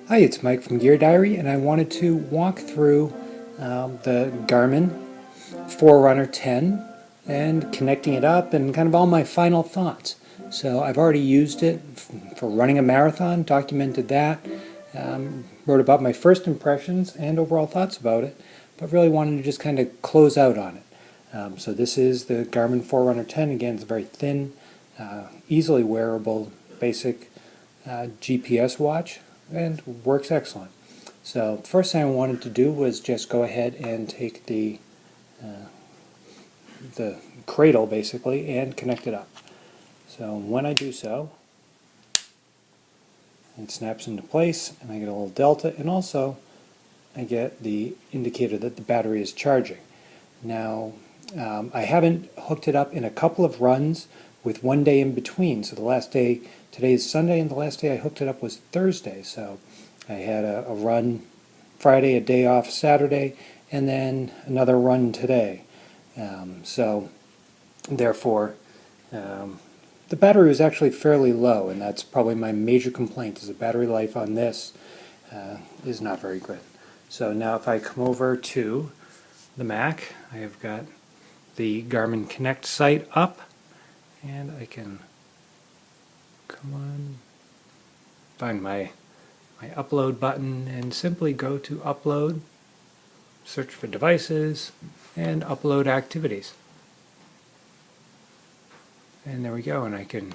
Hi, it's Mike from Gear Diary, and I wanted to walk through the Garmin ForeRunner 10 and connecting it up and kind of all my final thoughts. So I've already used it for running a marathon, documented that, wrote about my first impressions and overall thoughts about it, but really wanted to just kind of close out on it. So this is the Garmin ForeRunner 10. Again, it's a very thin, easily wearable, basic GPS watch, and works excellent. So first thing I wanted to do was just go ahead and take the cradle basically and connect it up. So when I do so, it snaps into place and I get a little delta, and also I get the indicator that the battery is charging. Now I haven't hooked it up in a couple of runs with one day in between. So the last day, today is Sunday, and the last day I hooked it up was Thursday. So I had a run Friday, a day off Saturday, and then another run today. So therefore, the battery was actually fairly low, and that's probably my major complaint, is the battery life on this is not very good. So now if I come over to the Mac, I have got the Garmin Connect site up, and I can find my upload button and simply go to upload, search for devices, and upload activities. And there we go, and I can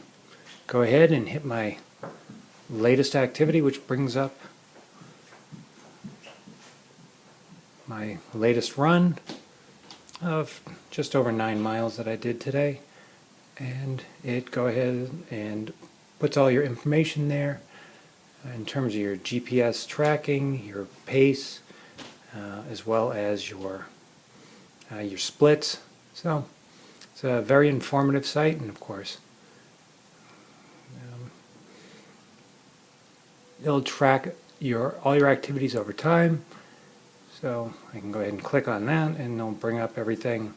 go ahead and hit my latest activity, which brings up my latest run of just over 9 miles that I did today. And it go ahead and puts all your information there in terms of your GPS tracking, your pace, as well as your splits. So it's a very informative site, and of course it'll track all your activities over time. So I can go ahead and click on that, and it'll bring up everything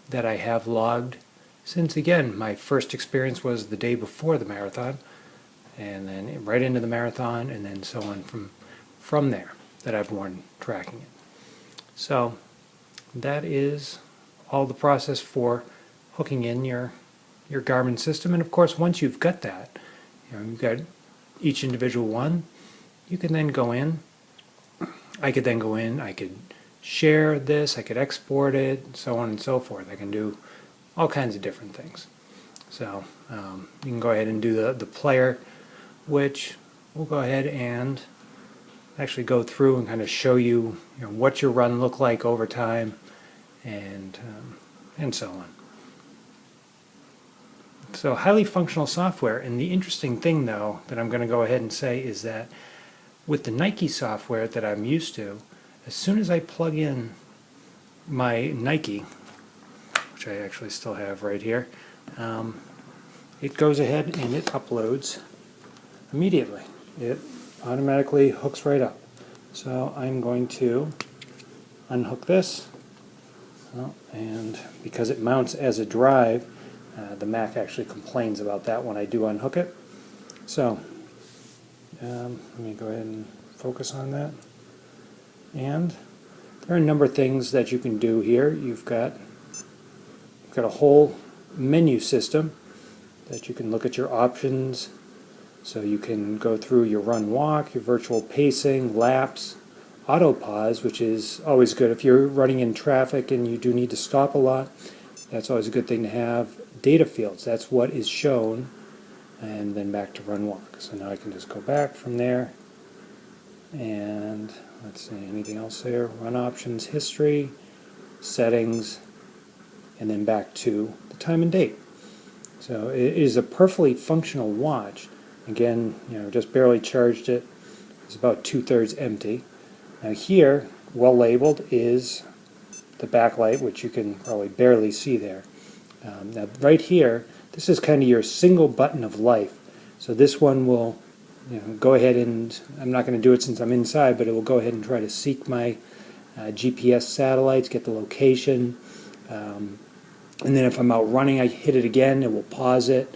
that I have logged since, again, my first experience was the day before the marathon, and then right into the marathon, and then so on from there that I've worn tracking it. So that is all the process for hooking in your Garmin system. And of course, once you've got that, you've got each individual one, you can then go in. I could then go in, I could share this, I could export it, so on and so forth. I can do all kinds of different things. So you can go ahead and do the player, which we'll go ahead and actually go through and kind of show you, what your run looked like over time, and so on. So highly functional software. And the interesting thing, though, that I'm going to go ahead and say is that with the Nike software that I'm used to, as soon as I plug in my Nike, which I actually still have right here, it goes ahead and it uploads immediately. It automatically hooks right up. So I'm going to unhook this, and because it mounts as a drive, the Mac actually complains about that when I do unhook it. So let me go ahead and focus on that. And there are a number of things that you can do here. You've got a whole menu system that you can look at your options. So you can go through your run walk, your virtual pacing, laps, auto pause, which is always good if you're running in traffic and you do need to stop a lot. That's always a good thing to have. Data fields, that's what is shown, and then back to run walk. So now I can just go back from there, and let's see, anything else there? Run options, history, settings, and then back to the time and date. So it is a perfectly functional watch. Again, just barely charged it. It's about 2/3 empty. Now here, well labeled, is the backlight, which you can probably barely see there. Now right here, this is kind of your single button of life. So this one will go ahead and, I'm not going to do it since I'm inside, but it will go ahead and try to seek my GPS satellites, get the location, and then if I'm out running, I hit it again, it will pause it,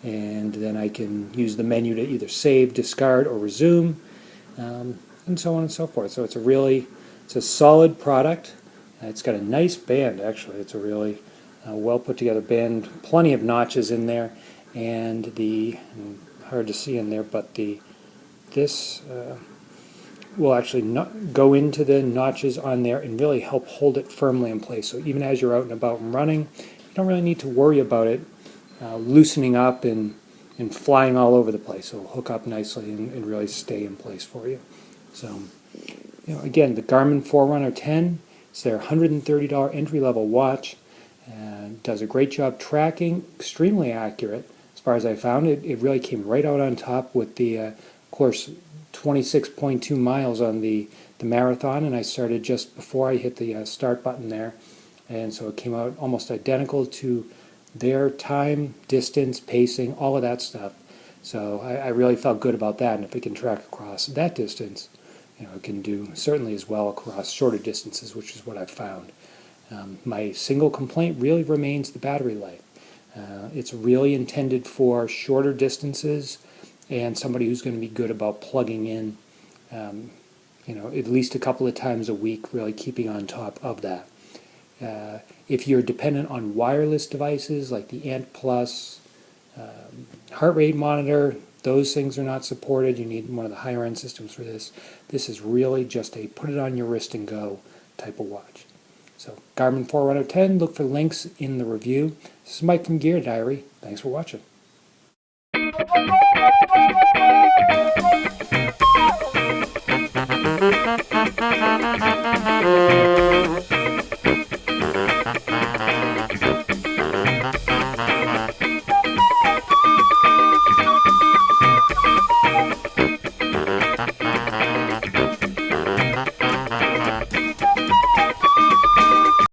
and then I can use the menu to either save, discard, or resume. and so on and so forth. So it's a solid product. It's got a nice band, actually. It's a really well put together band, plenty of notches in there, and hard to see in there, but this will actually not go into the notches on there and really help hold it firmly in place. So even as you're out and about and running, you don't really need to worry about it loosening up and flying all over the place. It'll hook up nicely and really stay in place for you. So, again, the Garmin ForeRunner 10, it's their $130 entry-level watch. Does a great job tracking, extremely accurate. As far as I found it really came right out on top with the, of course, 26.2 miles on the marathon, and I started just before I hit the start button there. And so it came out almost identical to their time, distance, pacing, all of that stuff. So I really felt good about that, and if it can track across that distance, it can do certainly as well across shorter distances, which is what I've found. My single complaint really remains the battery life. It's really intended for shorter distances and somebody who's going to be good about plugging in, at least a couple of times a week, really keeping on top of that. If you're dependent on wireless devices like the Ant Plus, heart rate monitor, those things are not supported. You need one of the higher end systems for this. This is really just a put it on your wrist and go type of watch. So Garmin ForeRunner 10, look for links in the review. This is Mike from Gear Diary. Thanks for watching.